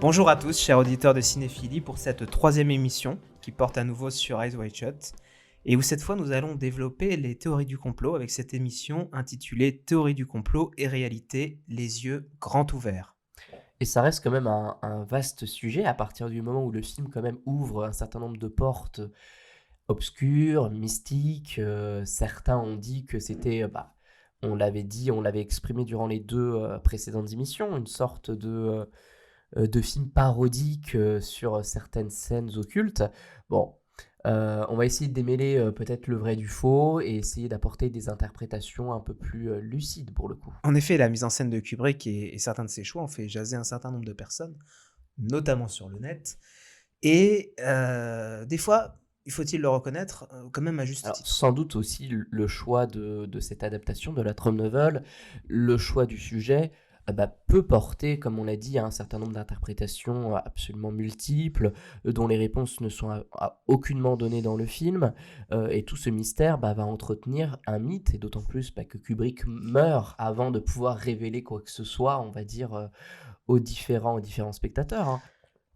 Bonjour à tous, chers auditeurs de Cinéphilie, pour cette troisième émission qui porte à nouveau sur Eyes Wide Shut, et où cette fois nous allons développer les théories du complot avec cette émission intitulée Théorie du complot et réalité, les yeux grands ouverts. Et ça reste quand même un vaste sujet à partir du moment où le film quand même ouvre un certain nombre de portes obscures, mystiques. Certains ont dit que c'était, on l'avait dit, on l'avait exprimé durant les deux précédentes émissions, une sorte de film parodique sur certaines scènes occultes. Bon, on va essayer de démêler peut-être le vrai du faux et essayer d'apporter des interprétations un peu plus lucides pour le coup. En effet, la mise en scène de Kubrick et certains de ses choix ont fait jaser un certain nombre de personnes, notamment sur le net, et des fois, il faut-il le reconnaître, quand même à juste Alors, titre. sans doute aussi le choix de cette adaptation de la Trome Novel, le choix du sujet, peut porter, comme on l'a dit, à un certain nombre d'interprétations absolument multiples, dont les réponses ne sont aucunement données dans le film, et tout ce mystère va entretenir un mythe, et d'autant plus que Kubrick meurt avant de pouvoir révéler quoi que ce soit, on va dire, aux différents spectateurs, hein.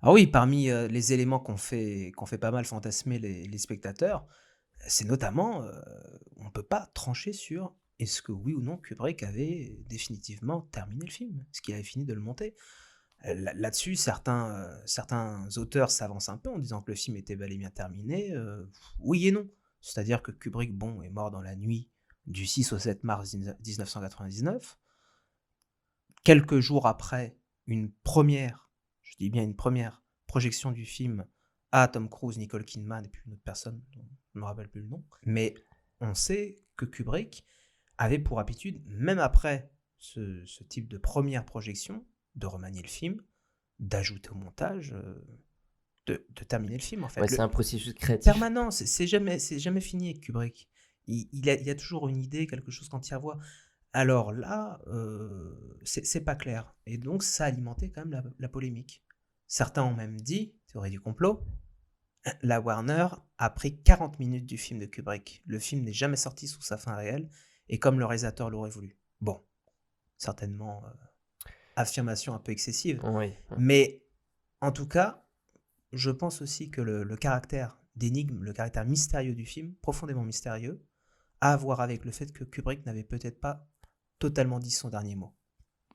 Ah oui, parmi les éléments qu'on fait pas mal fantasmer les spectateurs, c'est notamment, on ne peut pas trancher sur est-ce que oui ou non Kubrick avait définitivement terminé le film? Est-ce qu'il avait fini de le monter? Là-dessus, certains auteurs s'avancent un peu en disant que le film était bel et bien terminé, oui et non. C'est-à-dire que Kubrick, bon, est mort dans la nuit du 6 au 7 mars 1999. Quelques jours après une première, je dis bien une première, projection du film à Tom Cruise, Nicole Kidman et puis une autre personne dont je ne me rappelle plus le nom. Mais on sait que Kubrick avait pour habitude, même après ce type de première projection, de remanier le film, d'ajouter au montage, de terminer le film en Ouais, fait. c'est un processus créatif. Permanent, c'est jamais fini avec Kubrick. Il y a toujours une idée, quelque chose qu'on tire voix. Alors là, c'est pas clair. Et donc, ça a alimenté quand même la polémique. Certains ont même dit, théorie du complot, la Warner a pris 40 minutes du film de Kubrick. Le film n'est jamais sorti sous sa fin réelle, et comme le réalisateur l'aurait voulu. Bon, certainement, affirmation un peu excessive. Oui. Mais en tout cas, je pense aussi que le caractère d'énigme, le caractère mystérieux du film, profondément mystérieux, a à voir avec le fait que Kubrick n'avait peut-être pas totalement dit son dernier mot.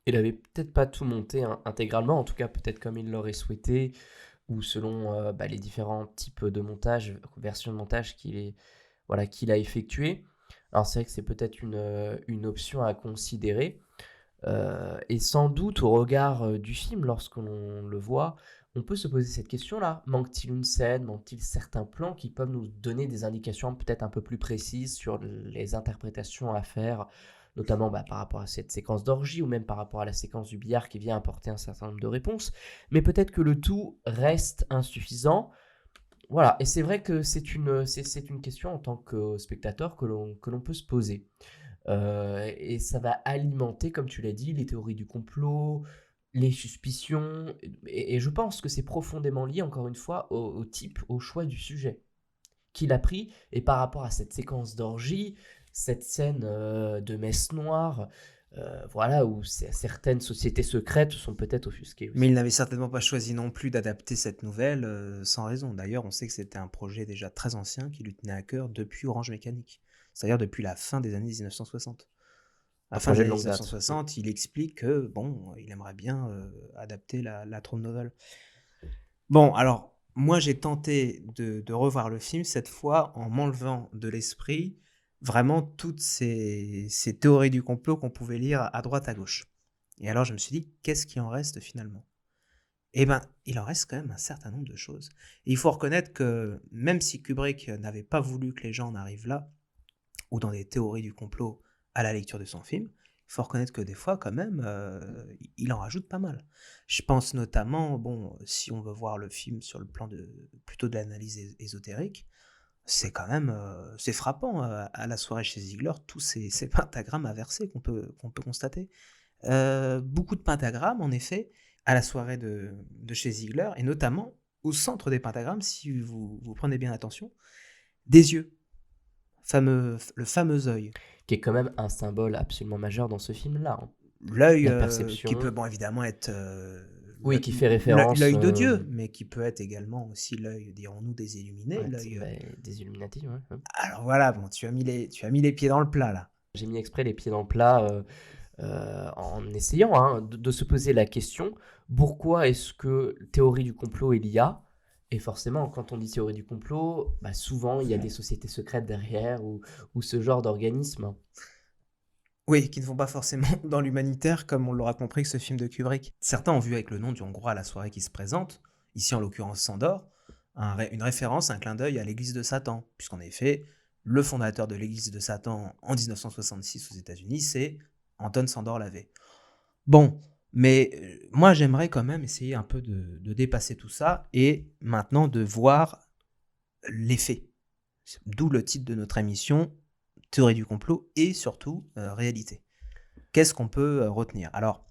Il avait peut-être pas tout monté intégralement, en tout cas peut-être comme il l'aurait souhaité, ou selon les différents types de montage, versions de montage qu'il a effectué. Alors c'est vrai que c'est peut-être une option à considérer. Et sans doute au regard du film, lorsqu'on le voit, on peut se poser cette question-là. Manque-t-il une scène, manque-t-il certains plans qui peuvent nous donner des indications peut-être un peu plus précises sur les interprétations à faire, notamment par rapport à cette séquence d'orgie ou même par rapport à la séquence du billard qui vient apporter un certain nombre de réponses. Mais peut-être que le tout reste insuffisant. Voilà, et c'est vrai que c'est une question en tant que spectateur que l'on peut se poser. Et ça va alimenter, comme tu l'as dit, les théories du complot, les suspicions. Et je pense que c'est profondément lié, encore une fois, au type, au choix du sujet qu'il a pris. Et par rapport à cette séquence d'orgie, cette scène de messe noire, voilà, où certaines sociétés secrètes sont peut-être offusquées Mais aussi. il n'avait certainement pas choisi non plus d'adapter cette nouvelle sans raison. D'ailleurs, on sait que c'était un projet déjà très ancien qui lui tenait à cœur depuis Orange Mécanique, c'est-à-dire depuis la fin des années 1960. À Un la fin des projet de années longue date. 1960, il explique que, bon, il aimerait bien adapter la Trome Novel. Bon, alors, moi j'ai tenté de revoir le film, cette fois en m'enlevant de l'esprit vraiment toutes ces théories du complot qu'on pouvait lire à droite à gauche. Et alors je me suis dit, qu'est-ce qui en reste finalement? Eh ben, il en reste quand même un certain nombre de choses. Et il faut reconnaître que même si Kubrick n'avait pas voulu que les gens en arrivent là, ou dans des théories du complot à la lecture de son film, il faut reconnaître que des fois, quand même, il en rajoute pas mal. Je pense notamment, bon, si on veut voir le film sur le plan plutôt de l'analyse ésotérique, c'est quand même c'est frappant à la soirée chez Ziegler, tous ces pentagrammes inversés qu'on peut constater. Beaucoup de pentagrammes, en effet, à la soirée de chez Ziegler, et notamment au centre des pentagrammes, si vous prenez bien attention, des yeux, le fameux œil. Qui est quand même un symbole absolument majeur dans ce film-là, hein. L'œil La qui peut, perception. bon, évidemment, être Oui, qui fait référence, l'œil de Dieu, mais qui peut être également aussi l'œil, dirons-nous, des illuminés, ouais, l'œil, des Illuminati, ouais, ouais. alors voilà, bon, tu as mis les pieds dans le plat, là. J'ai mis exprès les pieds dans le plat, en essayant, hein, de se poser la question: «Pourquoi est-ce que théorie du complot il y a?» Et forcément, quand on dit théorie du complot, bah, souvent il y a des sociétés secrètes derrière ou ce genre d'organisme. Oui, qui ne vont pas forcément dans l'humanitaire, comme on l'aura compris que ce film de Kubrick. Certains ont vu avec le nom du Hongrois à la soirée qui se présente, ici en l'occurrence Sandor, une référence, un clin d'œil à l'église de Satan, puisqu'en effet, le fondateur de l'église de Satan en 1966 aux États-Unis, c'est Anton Sandor Lavey. Bon, mais moi j'aimerais quand même essayer un peu de dépasser tout ça et maintenant de voir les faits. D'où le titre de notre émission, théorie du complot et surtout réalité. Qu'est-ce qu'on peut retenir? Alors,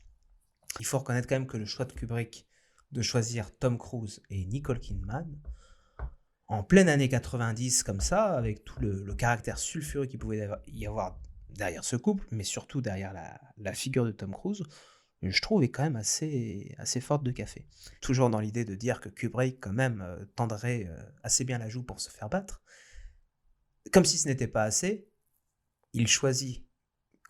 il faut reconnaître quand même que le choix de Kubrick de choisir Tom Cruise et Nicole Kidman, en pleine année 90 comme ça, avec tout le caractère sulfureux qu'il pouvait y avoir derrière ce couple, mais surtout derrière la figure de Tom Cruise, je trouve est quand même assez forte de café. Toujours dans l'idée de dire que Kubrick quand même tendrait assez bien la joue pour se faire battre. Comme si ce n'était pas assez, il choisit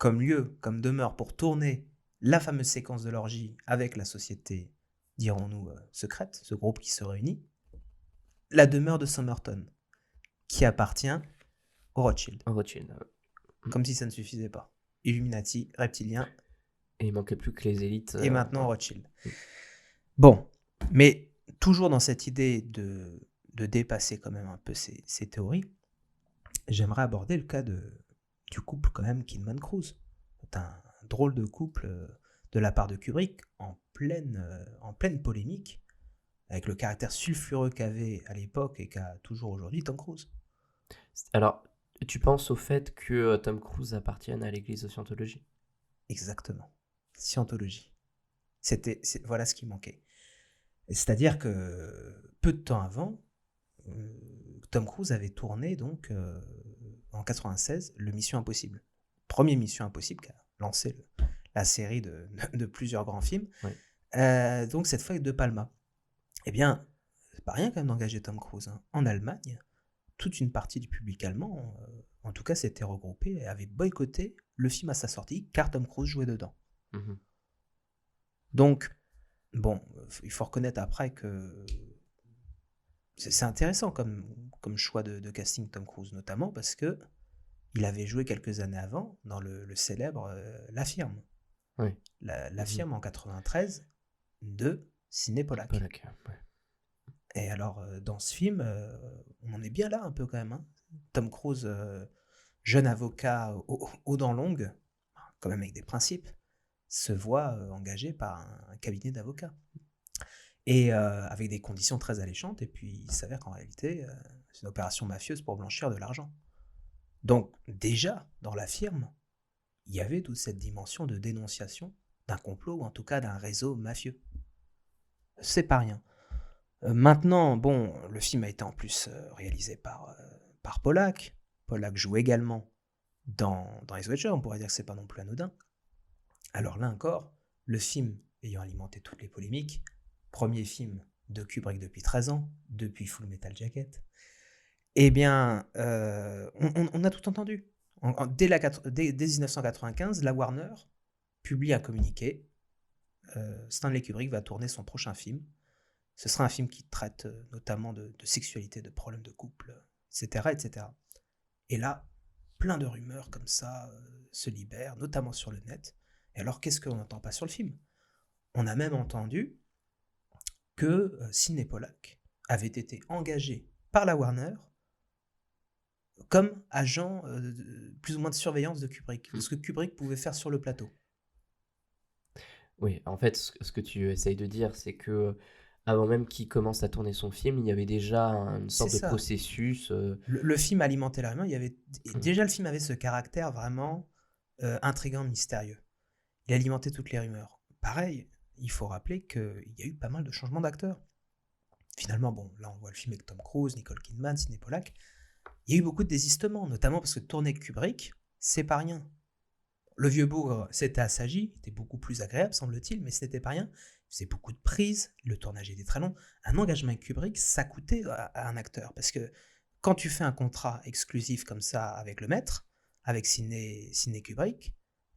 comme lieu, comme demeure pour tourner la fameuse séquence de l'orgie avec la société, dirons-nous, secrète, ce groupe qui se réunit, la demeure de Somerton, qui appartient aux Rothschild. Rothschild, Comme si ça ne suffisait pas. Illuminati, reptiliens, et il manquait plus que les élites, et maintenant Rothschild. Bon, mais toujours dans cette idée de dépasser quand même un peu ces théories, j'aimerais aborder le cas du couple quand même Kidman-Cruise. C'est un drôle de couple de la part de Kubrick en pleine polémique avec le caractère sulfureux qu'avait à l'époque et qu'a toujours aujourd'hui Tom Cruise. Alors, tu penses au fait que Tom Cruise appartienne à l'église de Scientologie? Exactement. Scientologie. Voilà ce qui manquait. C'est-à-dire que peu de temps avant, Tom Cruise avait tourné donc en 96 le Mission Impossible. Premier Mission Impossible qui a lancé la série de plusieurs grands films. Oui. Donc cette fois avec De Palma. Eh bien, c'est pas rien quand même d'engager Tom Cruise. Hein. En Allemagne, toute une partie du public allemand, en tout cas, s'était regroupée et avait boycotté le film à sa sortie car Tom Cruise jouait dedans. Mmh. Donc, bon, il faut reconnaître après que c'est intéressant comme choix de casting Tom Cruise, notamment parce que il avait joué quelques années avant dans le célèbre La Firme. Oui. La Firme en 93 de Sidney Pollack. Pollack, ouais. Et alors, dans ce film, on en est bien là un peu quand même. Hein. Tom Cruise, jeune avocat aux dents longues, quand même avec des principes, se voit engagé par un cabinet d'avocats. Et avec des conditions très alléchantes. Et puis, il s'avère qu'en réalité, c'est une opération mafieuse pour blanchir de l'argent. Donc, déjà, dans La Firme, il y avait toute cette dimension de dénonciation d'un complot, ou en tout cas d'un réseau mafieux. C'est pas rien. Maintenant, bon, le film a été en plus réalisé par Pollack. Pollack joue également dans les Watcher, on pourrait dire que c'est pas non plus anodin. Alors là encore, le film ayant alimenté toutes les polémiques, premier film de Kubrick depuis 13 ans, depuis Full Metal Jacket, eh bien, on a tout entendu. Dès 1995, la Warner publie un communiqué. Stanley Kubrick va tourner son prochain film. Ce sera un film qui traite notamment de sexualité, de problèmes de couple, etc., etc. Et là, plein de rumeurs comme ça se libèrent, notamment sur le net. Et alors, qu'est-ce qu'on n'entend pas sur le film? On a même entendu que Sidney Pollack avait été engagé par la Warner comme agent plus ou moins de surveillance de Kubrick, de ce que Kubrick pouvait faire sur le plateau. Oui, en fait, ce que tu essayes de dire, c'est que avant même qu'il commence à tourner son film, il y avait déjà une sorte de processus. Le film alimentait la rumeur. Déjà, le film avait ce caractère vraiment intriguant, mystérieux. Il alimentait toutes les rumeurs. Pareil, il faut rappeler qu'il y a eu pas mal de changements d'acteurs. Finalement, bon, là on voit le film avec Tom Cruise, Nicole Kidman, Sidney Pollack. Il y a eu beaucoup de désistements, notamment parce que tourner avec Kubrick, c'est pas rien. Le vieux bougre s'était assagi, était beaucoup plus agréable, semble-t-il, mais ce n'était pas rien. faisait beaucoup de prises, le tournage était très long. Un engagement avec Kubrick, ça coûtait à un acteur, parce que quand tu fais un contrat exclusif comme ça avec le maître, avec Sidney Kubrick,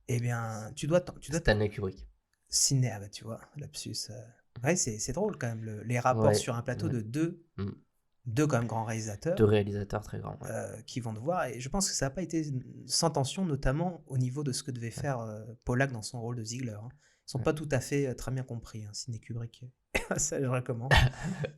eh bien, tu dois Stanley Kubrick. Sidney, ah bah tu vois, lapsus. Ouais, c'est drôle quand même, les rapports Ouais, sur un plateau ouais. de Mm. deux quand même grands 2 réalisateurs réalisateurs très grands, ouais. qui vont devoir, et je pense que ça n'a pas été sans tension, notamment au niveau de ce que devait Ouais, faire Pollack dans son rôle de Ziegler. Hein. Ils sont ouais. pas tout à fait très bien compris, hein, Sidney Kubrick. Ça, je recommande.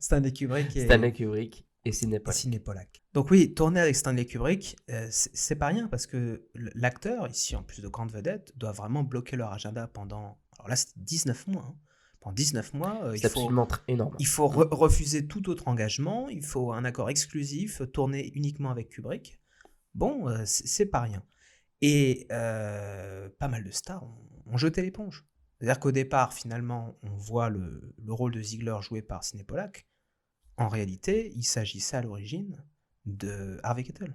Stanley Kubrick Stanley Kubrick et Sidney et Sidney Pollack. Pollack. Donc oui, tourner avec Stanley Kubrick, c'est pas rien, parce que l'acteur, ici en plus de grande vedette, doit vraiment bloquer leur agenda pendant, alors là c'était 19 mois. Hein. Pendant 19 mois, C'est absolument énorme. il faut refuser tout autre engagement, il faut un accord exclusif, tourner uniquement avec Kubrick. Bon, c'est pas rien. Et pas mal de stars ont jeté l'éponge. C'est-à-dire qu'au départ, finalement, on voit le rôle de Ziegler joué par Sidney Pollack. En réalité, il s'agissait à l'origine de Harvey Keitel.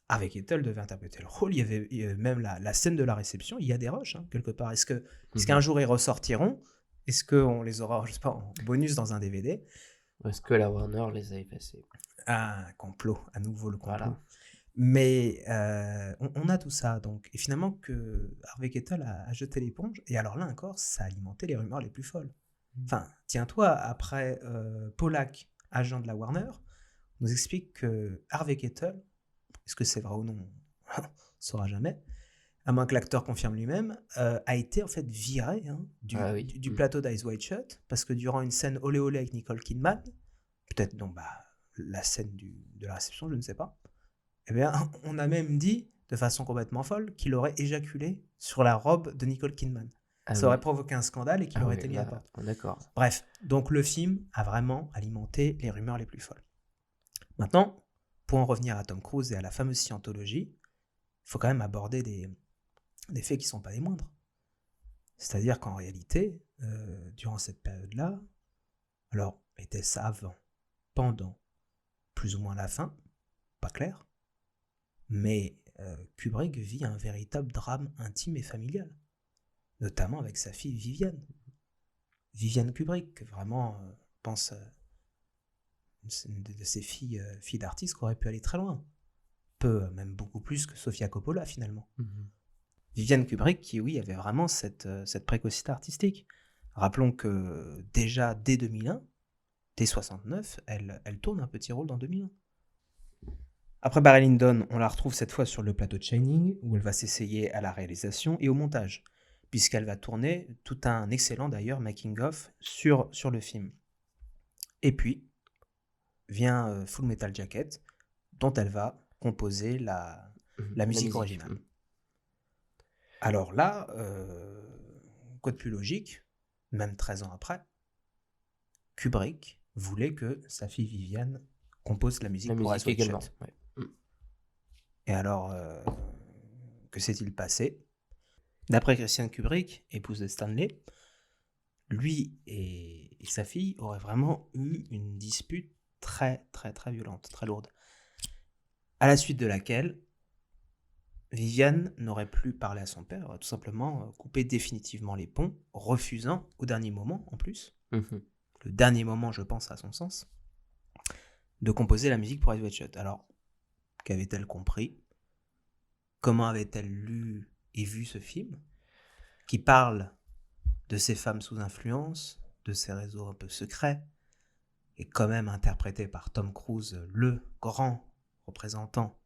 Harvey Keitel devait interpréter le rôle. Il y avait même la scène de la réception. Il y a des rushs, hein, quelque part. Est-ce qu'un jour ils ressortiront? Est-ce qu'on les aura, je sais pas, en bonus dans un DVD? Est-ce que la Warner les a effacés? Ah, complot, à nouveau le complot. Voilà. Mais on a tout ça, donc. Et finalement, que Harvey Keitel a jeté l'éponge. Et alors là encore, ça a alimenté les rumeurs les plus folles. Enfin, tiens-toi, après Pollack, agent de la Warner, on nous explique que Harvey Keitel, est-ce que c'est vrai ou non, on ne saura jamais, à moins que l'acteur confirme lui-même, a été en fait viré Ah oui. du plateau d'Eyes Wide Shut, parce que durant une scène olé olé avec Nicole Kidman, peut-être donc la scène de la réception, je ne sais pas, eh bien, on a même dit, de façon complètement folle, qu'il aurait éjaculé sur la robe de Nicole Kidman. Ah Ça aurait oui. provoqué un scandale et qu'il Ah aurait oui, été mis à la là, porte. d'accord. Bref, donc le film a vraiment alimenté les rumeurs les plus folles. Maintenant, pour en revenir à Tom Cruise et à la fameuse scientologie, il faut quand même aborder des faits qui ne sont pas les moindres. C'est-à-dire qu'en réalité, durant cette période-là, alors était-ce avant, pendant, plus ou moins la fin, pas clair, mais Kubrick vit un véritable drame intime et familial, notamment avec sa fille Viviane. Viviane Kubrick, vraiment, pense une de ses filles d'artistes qui aurait pu aller très loin. Même beaucoup plus que Sofia Coppola finalement. Viviane Kubrick qui, oui, avait vraiment cette précocité artistique. Rappelons que déjà dès 2001, dès 69, elle tourne un petit rôle dans 2001. Après Barry Lyndon, on la retrouve cette fois sur le plateau de Shining, où elle va s'essayer à la réalisation et au montage, puisqu'elle va tourner tout un excellent d'ailleurs making-of sur le film. Et puis, vient Full Metal Jacket, dont elle va composer la musique originale. Alors là, quoi de plus logique, même 13 ans après, Kubrick voulait que sa fille Viviane compose la musique pour Eyes Wide Shut. Ouais. Et alors, que s'est-il passé? D'après Christiane Kubrick, épouse de Stanley, lui et sa fille auraient vraiment eu une dispute très très très violente, très lourde, à la suite de laquelle Viviane n'aurait plus parlé à son père, tout simplement coupé définitivement les ponts, refusant au dernier moment en plus, le dernier moment je pense à son sens, de composer la musique pour Eyes Wide Shut. Alors, qu'avait-elle compris? Comment avait-elle lu et vu ce film qui parle de ces femmes sous influence, de ces réseaux un peu secrets, et quand même interprété par Tom Cruise, le grand représentant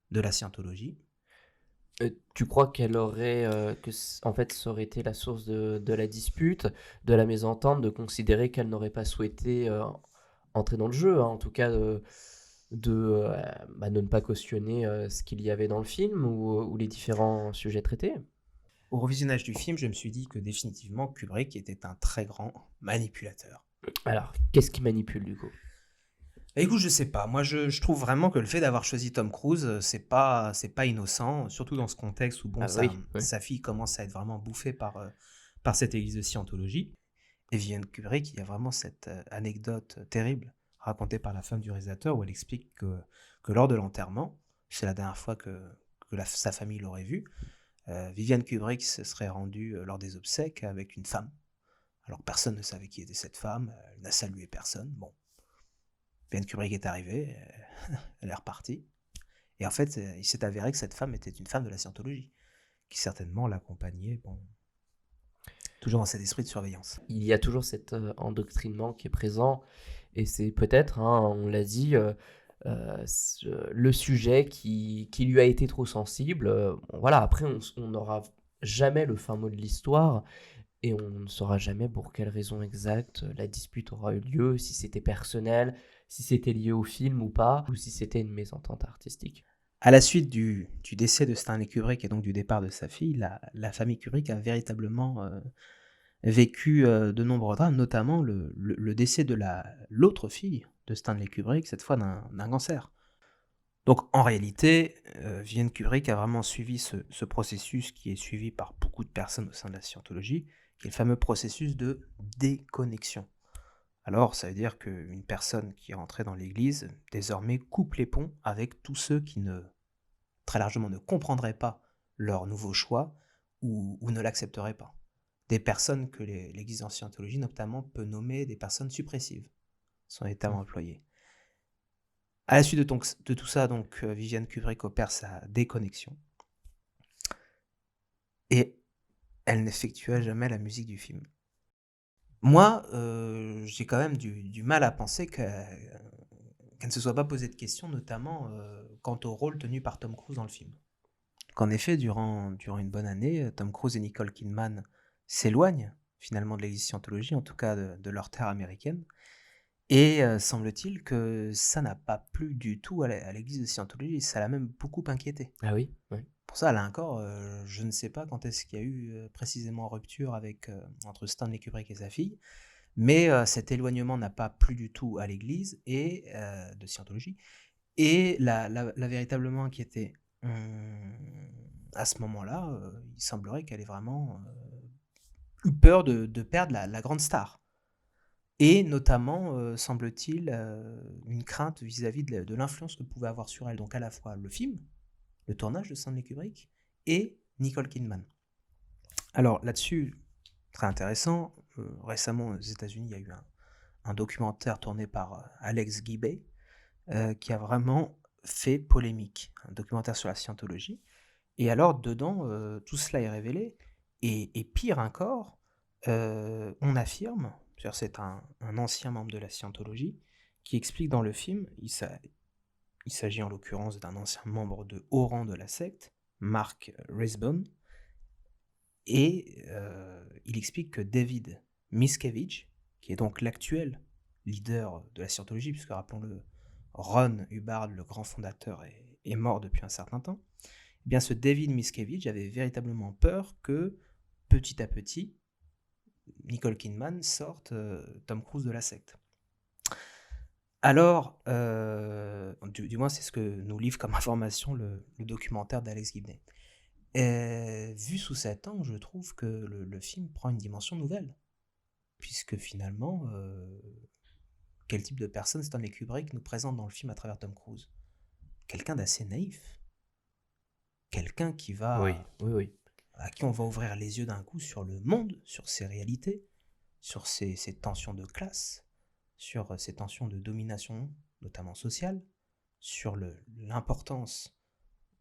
de la scientologie? Tu crois qu'elle aurait, en fait, ça aurait été la source de la dispute, de la mésentente, de considérer qu'elle n'aurait pas souhaité entrer dans le jeu, hein, en tout cas de ne pas cautionner ce qu'il y avait dans le film ou les différents sujets traités? Au revisionnage du film, je me suis dit que définitivement Kubrick était un très grand manipulateur. Alors, qu'est-ce qui manipule du coup? Écoute, je sais pas. Moi, je trouve vraiment que le fait d'avoir choisi Tom Cruise, c'est pas innocent, surtout dans ce contexte où bon, sa fille commence à être vraiment bouffée par cette église de scientologie. Et Viviane Kubrick, il y a vraiment cette anecdote terrible racontée par la femme du réalisateur où elle explique que lors de l'enterrement, c'est la dernière fois que sa famille l'aurait vu, Viviane Kubrick se serait rendue lors des obsèques avec une femme Alors personne ne savait qui était cette femme, elle n'a salué personne. Bon, Stanley Kubrick est arrivé, elle est repartie et en fait, il s'est avéré que cette femme était une femme de la scientologie, qui certainement l'accompagnait, bon, toujours dans cet esprit de surveillance. Il y a toujours cet, endoctrinement qui est présent et c'est peut-être, hein, on l'a dit, le sujet qui lui a été trop sensible, bon voilà, après on n'aura jamais le fin mot de l'histoire et on ne saura jamais pour quelle raison exacte, la dispute aura eu lieu, si c'était personnel, si c'était lié au film ou pas, ou si c'était une mésentente artistique. À la suite du décès de Stanley Kubrick et donc du départ de sa fille, la famille Kubrick a véritablement, vécu, de nombreux drames, notamment le décès de l'autre fille de Stanley Kubrick, cette fois d'un cancer. Donc en réalité, Vivienne Kubrick a vraiment suivi ce processus qui est suivi par beaucoup de personnes au sein de la scientologie, qui est le fameux processus de déconnexion. Alors ça veut dire qu'une personne qui est rentrée dans l'église, désormais coupe les ponts avec tous ceux qui très largement ne comprendraient pas leur nouveau choix ou ne l'accepteraient pas. Des personnes que l'église en scientologie notamment peut nommer des personnes suppressives, sont les termes Mmh. employés. À la suite de tout ça, donc, Viviane Kubrick opère sa déconnexion et elle n'effectua jamais la musique du film. Moi, j'ai quand même du mal à penser qu'elle ne se soit pas posé de questions, notamment, quant au rôle tenu par Tom Cruise dans le film. Qu'en effet, durant une bonne année, Tom Cruise et Nicole Kidman s'éloignent finalement de l'église scientologie, en tout cas de leur terre américaine. Et semble-t-il que ça n'a pas plu du tout à l'église de Scientologie, ça l'a même beaucoup inquiétée. Ah oui? Oui. Pour ça, là encore, je ne sais pas quand est-ce qu'il y a eu précisément rupture entre Stanley Kubrick et sa fille, mais cet éloignement n'a pas plu du tout à l'église et de Scientologie. Et la véritablement inquiétée, à ce moment-là, il semblerait qu'elle ait vraiment eu peur de perdre la grande star. Et notamment, semble-t-il, une crainte vis-à-vis de l'influence que pouvait avoir sur elle, donc à la fois le film, le tournage de Stanley Kubrick et Nicole Kidman. Alors là-dessus, très intéressant, récemment aux États-Unis, il y a eu un documentaire tourné par Alex Gibey, qui a vraiment fait polémique, un documentaire sur la scientologie. Et alors dedans, tout cela est révélé et pire encore, on affirme, c'est-à-dire c'est un ancien membre de la scientologie qui explique dans le film, il s'agit en l'occurrence d'un ancien membre de haut rang de la secte, Mark Rathbone, et il explique que David Miscavige, qui est donc l'actuel leader de la scientologie, puisque rappelons-le, Ron Hubbard, le grand fondateur, est mort depuis un certain temps, eh bien ce David Miscavige avait véritablement peur que, petit à petit, Nicole Kidman sorte Tom Cruise de la secte. Alors, du moins c'est ce que nous livre comme information le documentaire d'Alex Gibney. Vu sous cet angle, je trouve que le film prend une dimension nouvelle, puisque finalement, quel type de personne Stanley Kubrick nous présente dans le film à travers Tom Cruise? Quelqu'un d'assez naïf, quelqu'un Oui, oui, oui. à qui on va ouvrir les yeux d'un coup sur le monde, sur ses réalités, sur ces tensions de classe, sur ces tensions de domination, notamment sociale, sur l'importance,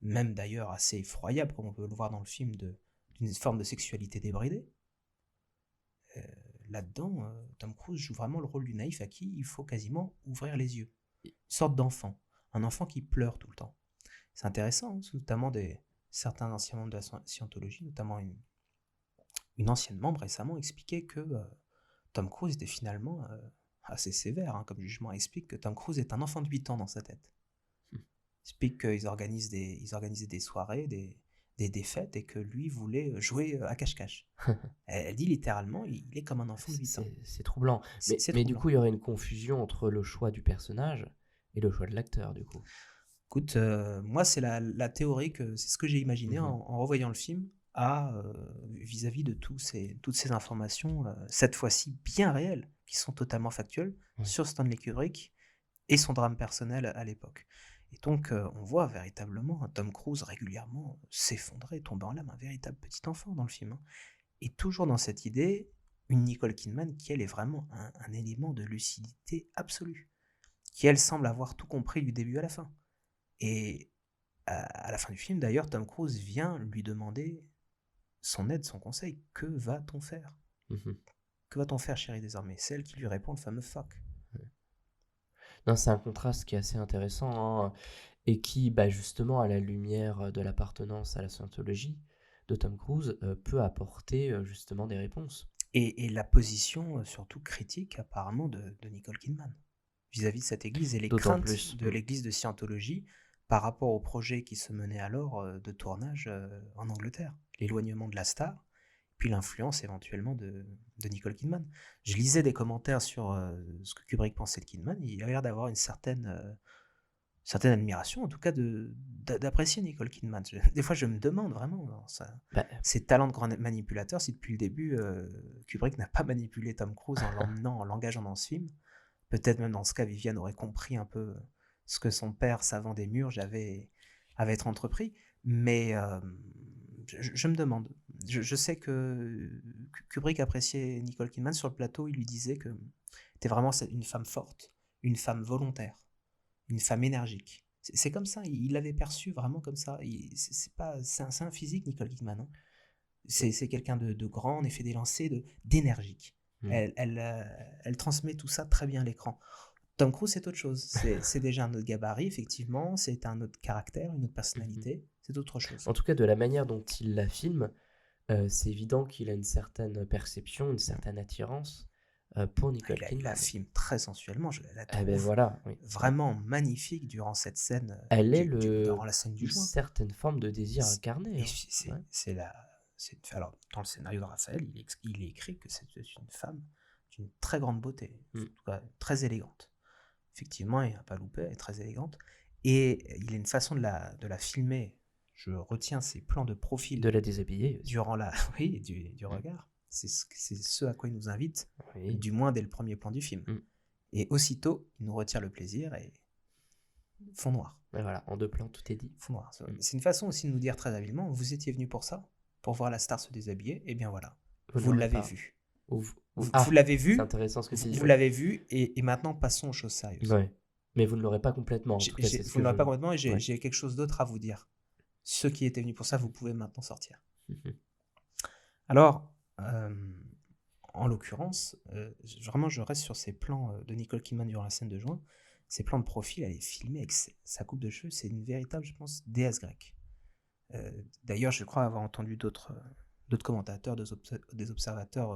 même d'ailleurs assez effroyable, comme on peut le voir dans le film, d'une forme de sexualité débridée. Euh, Là-dedans, Tom Cruise joue vraiment le rôle du naïf à qui il faut quasiment ouvrir les yeux. Une sorte d'enfant, un enfant qui pleure tout le temps. C'est intéressant, hein, notamment certains anciens membres de la scientologie, notamment une ancienne membre récemment expliquait que Tom Cruise était finalement assez sévère, hein, comme jugement, explique que Tom Cruise est un enfant de 8 ans dans sa tête. Hmm. Explique qu'ils organisaient des soirées, des fêtes, et que lui voulait jouer à cache-cache. Elle dit littéralement, il est comme un enfant de 8 ans. C'est troublant. C'est Mais du troublant. coup, il y aurait une confusion entre le choix du personnage et le choix de l'acteur, du coup. Écoute, moi, c'est la théorie, c'est ce que j'ai imaginé Mhm. en revoyant le film, vis-à-vis de toutes ces informations, cette fois-ci bien réelles, qui sont totalement factuelles, Ouais. sur Stanley Kubrick et son drame personnel à l'époque. Et donc, on voit véritablement Tom Cruise régulièrement s'effondrer, tomber en larmes, un véritable petit enfant dans le film, hein. Et toujours dans cette idée, une Nicole Kidman qui, elle, est vraiment un élément de lucidité absolue, qui, elle, semble avoir tout compris du début à la fin. Et à la fin du film, d'ailleurs, Tom Cruise vient lui demander son aide, son conseil. Que va-t-on faire? Mhm. Que va-t-on faire, chérie, désormais? C'est elle qui lui répond le fameux fuck. Non, c'est un contraste qui est assez intéressant, hein, et qui, bah, justement, à la lumière de l'appartenance à la scientologie de Tom Cruise, peut apporter justement des réponses. Et la position, surtout critique, apparemment, de Nicole Kidman vis-à-vis de cette église et les D'autant craintes plus. de l'église de Scientologie par rapport au projet qui se menait alors de tournage en Angleterre. L'éloignement de la star, puis l'influence éventuellement de Nicole Kidman. Je lisais des commentaires sur ce que Kubrick pensait de Kidman. Il a l'air d'avoir une certaine admiration, en tout cas d'apprécier Nicole Kidman. Des fois, je me demande vraiment Bah, ses talents de grand manipulateur, si depuis le début, Kubrick n'a pas manipulé Tom Cruise en l'emmenant, en l'engageant dans ce film. Peut-être même dans ce cas, Viviane aurait compris un peu ce que son père, savant des murges, avait entrepris. Mais je me demande. Je sais que Kubrick appréciait Nicole Kidman. Sur le plateau, il lui disait que c'était vraiment une femme forte, une femme volontaire, une femme énergique. C'est comme ça, il l'avait perçu vraiment comme ça. C'est un physique, Nicole Kidman, hein. C'est quelqu'un de grand, en effet d'élancé, d'énergique. hmm. Elle transmet tout ça très bien à l'écran. Tom Cruise, c'est autre chose. C'est déjà un autre gabarit, effectivement. C'est un autre caractère, une autre Mhm. personnalité. C'est autre chose. En tout cas, de la manière dont il la filme, c'est évident qu'il a une certaine perception, une certaine attirance pour Nicole Il la Kidman. filme très sensuellement. Je la Eh ben trouve voilà, oui. vraiment magnifique durant cette scène, Elle est durant la scène du une joint. certaine forme de désir incarné. Et Hein. Ouais. alors, dans le scénario de Raphaël, il est écrit que c'est une femme d'une très grande beauté, en Mm. tout cas très élégante. Effectivement, il n'a pas loupé, elle est très élégante. Et il a une façon de la filmer. Je retiens ses plans de profil De la déshabiller aussi. durant oui, du regard. C'est ce à quoi il nous invite, Oui. du moins dès le premier plan du film. Mm. Et aussitôt, il nous retire le plaisir et fond noir. Et voilà, en deux plans, tout est dit. Fond noir. Mm. C'est une façon aussi de nous dire très habilement, vous étiez venu pour ça, pour voir la star se déshabiller, et bien voilà, Vous ne vous l'aurez l'avez pas. vu. Vous Vous l'avez c'est vu, intéressant ce que tu dis. vous Ouais. l'avez vu, et maintenant passons aux choses sérieuses. Ouais. Mais vous ne l'aurez pas complètement, en tout cas, c'est ce Vous ne que l'aurez je... pas complètement, et Ouais. j'ai quelque chose d'autre à vous dire. Ceux qui étaient venus pour ça, vous pouvez maintenant sortir. Mhm. Alors, en l'occurrence, vraiment, je reste sur ces plans de Nicole Kidman durant la scène de juin. Ces plans de profil, elle est filmée avec sa coupe de cheveux. C'est une véritable, je pense, déesse grecque. D'ailleurs, je crois avoir entendu d'autres commentateurs, des observateurs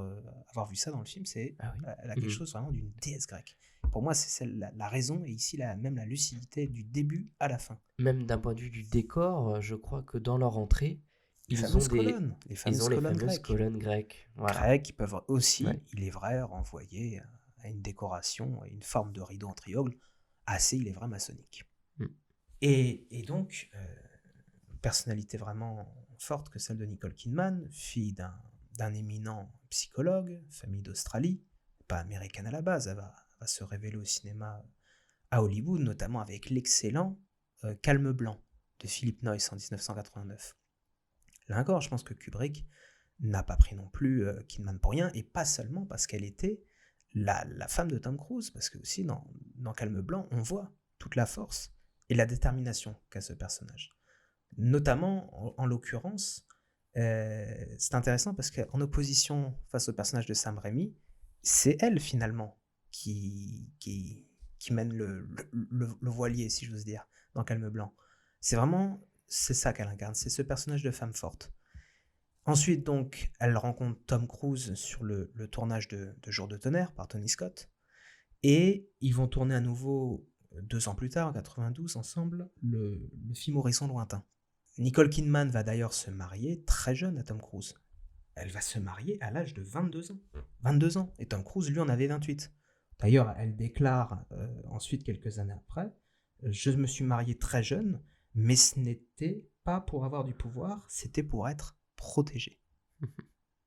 avoir vu ça dans le film. Ah oui. Elle a quelque chose vraiment d'une déesse grecque. Pour moi, c'est la raison, et ici même la lucidité du début à la fin. Même d'un point de vue du décor, je crois que dans leur entrée, Les ils ont fameuses des... colonnes, les Ils fameuses ont les colonnes fameuses grecques. colonnes grecques. Voilà. Grecs qui peuvent aussi, Ouais. il est vrai, renvoyer à une décoration, à une forme de rideau en triangle assez, il est vrai, maçonnique. Mm. Et donc, personnalité vraiment forte que celle de Nicole Kidman, fille d'un éminent psychologue, famille d'Australie, pas américaine à la base, elle va se révéler au cinéma à Hollywood, notamment avec l'excellent Calme Blanc de Philip Noyce en 1989. Là encore, je pense que Kubrick n'a pas pris non plus Kidman pour rien, et pas seulement parce qu'elle était la femme de Tom Cruise, parce que aussi dans Calme Blanc, on voit toute la force et la détermination qu'a ce personnage. Notamment, en l'occurrence, c'est intéressant parce qu'en opposition face au personnage de Sam Raimi, c'est elle finalement qui mène le voilier, si j'ose dire, dans Calme Blanc. C'est ça qu'elle incarne, c'est ce personnage de femme forte. Ensuite, donc, elle rencontre Tom Cruise sur le tournage de Jour de tonnerre par Tony Scott, et ils vont tourner à nouveau 2 ans plus tard, en 92, ensemble, le film Horizon lointain. Nicole Kidman va d'ailleurs se marier très jeune à Tom Cruise. Elle va se marier à l'âge de 22 ans. 22 ans. Et Tom Cruise, lui, en avait 28. D'ailleurs, elle déclare ensuite, quelques années après, je me suis mariée très jeune, mais ce n'était pas pour avoir du pouvoir, c'était pour être protégée.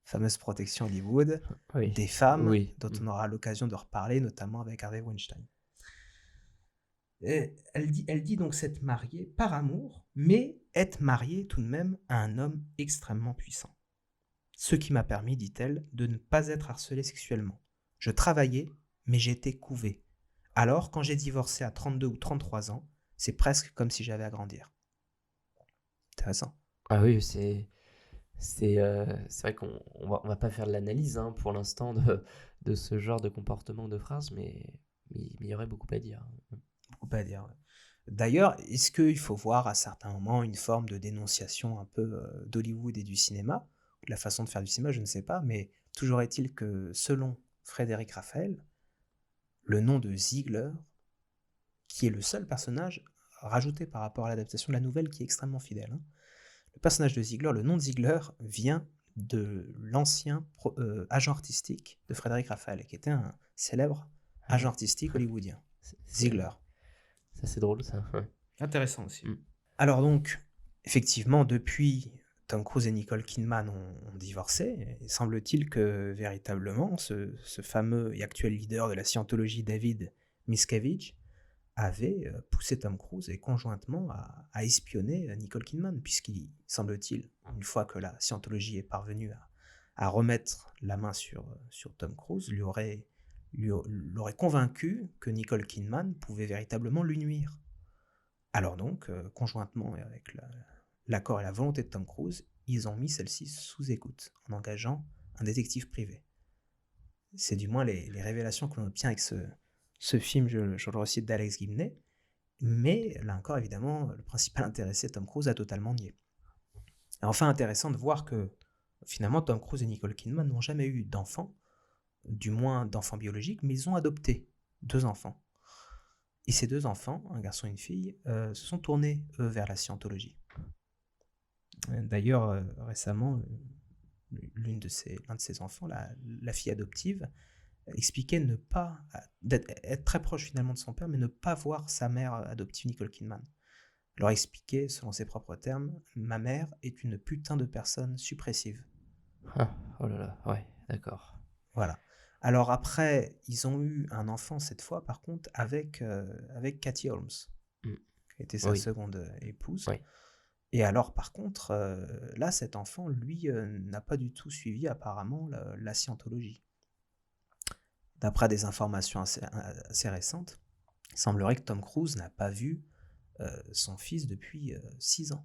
Fameuse protection Hollywood, Oui. des femmes, Oui. dont on aura l'occasion de reparler, notamment avec Harvey Weinstein. Elle dit donc s'être mariée par amour, mais être mariée tout de même à un homme extrêmement puissant. Ce qui m'a permis, dit-elle, de ne pas être harcelée sexuellement. Je travaillais, mais j'étais couvée. Alors, quand j'ai divorcé à 32 ou 33 ans, c'est presque comme si j'avais à grandir. Intéressant. Ah oui, c'est vrai qu'on va pas faire de l'analyse, hein, pour l'instant de ce genre de comportement, de phrase, mais il y aurait beaucoup à dire. Beaucoup à dire. Ouais. D'ailleurs, est-ce qu'il faut voir à certains moments une forme de dénonciation un peu d'Hollywood et du cinéma, ou de la façon de faire du cinéma, je ne sais pas, mais toujours est-il que selon Frédéric Raphaël, le nom de Ziegler, qui est le seul personnage rajouté par rapport à l'adaptation de la nouvelle qui est extrêmement fidèle, hein. Le personnage de Ziegler, le nom de Ziegler vient de l'ancien agent artistique de Frédéric Raphaël, qui était un célèbre Ah agent ouais. artistique hollywoodien. C'est Ziegler. c'est drôle ça. Ouais. Intéressant aussi. Mm. Alors donc, effectivement, depuis, Tom Cruise et Nicole Kidman ont divorcé, et semble-t-il que véritablement, ce fameux et actuel leader de la scientologie, David Miscavige, avait poussé Tom Cruise et conjointement à espionner Nicole Kidman, puisqu'il semble-t-il, une fois que la scientologie est parvenue à remettre la main sur Tom Cruise, l'aurait convaincu que Nicole Kidman pouvait véritablement lui nuire. Alors donc, conjointement et avec l'accord et la volonté de Tom Cruise, ils ont mis celle-ci sous écoute, en engageant un détective privé. C'est du moins les révélations que l'on obtient avec ce film, je le recite, d'Alex Gibney, mais là encore, évidemment, le principal intéressé, Tom Cruise, a totalement nié. Et enfin, intéressant de voir que, finalement, Tom Cruise et Nicole Kidman n'ont jamais eu d'enfants, du moins d'enfants biologiques, mais ils ont adopté 2 enfants. Et ces 2 enfants, un garçon et une fille, se sont tournés, eux, vers la scientologie. D'ailleurs, récemment, l'un de ses enfants, la fille adoptive, expliquait ne pas être très proche finalement de son père, mais ne pas voir sa mère adoptive Nicole Kidman. Elle leur expliquait, selon ses propres termes, ma mère est une putain de personne suppressive. Ah, oh là là, ouais, d'accord. Voilà. Alors après, ils ont eu un enfant cette fois, par contre, avec Cathy Holmes, Mm. qui était sa Oui, seconde épouse. oui. Et alors, par contre, là, cet enfant, lui, n'a pas du tout suivi apparemment la scientologie. D'après des informations assez récentes, il semblerait que Tom Cruise n'a pas vu son fils depuis 6 ans.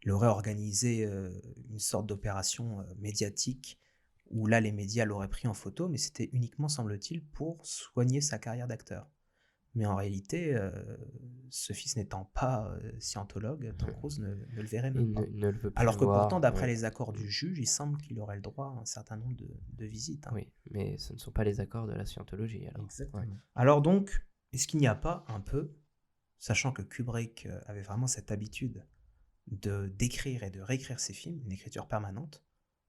Il aurait organisé une sorte d'opération médiatique où là, les médias l'auraient pris en photo, mais c'était uniquement, semble-t-il, pour soigner sa carrière d'acteur. Mais en réalité, ce fils n'étant pas scientologue, Tom Cruise ne le verrait même pas. Il ne le veut plus Alors que pourtant, voir, d'après oui. les accords du juge, il semble qu'il aurait le droit à un certain nombre de visites, hein. Oui, mais ce ne sont pas les accords de la scientologie alors. Exactement. Ouais. Alors donc, est-ce qu'il n'y a pas un peu, sachant que Kubrick avait vraiment cette habitude d'écrire et de réécrire ses films, une écriture permanente,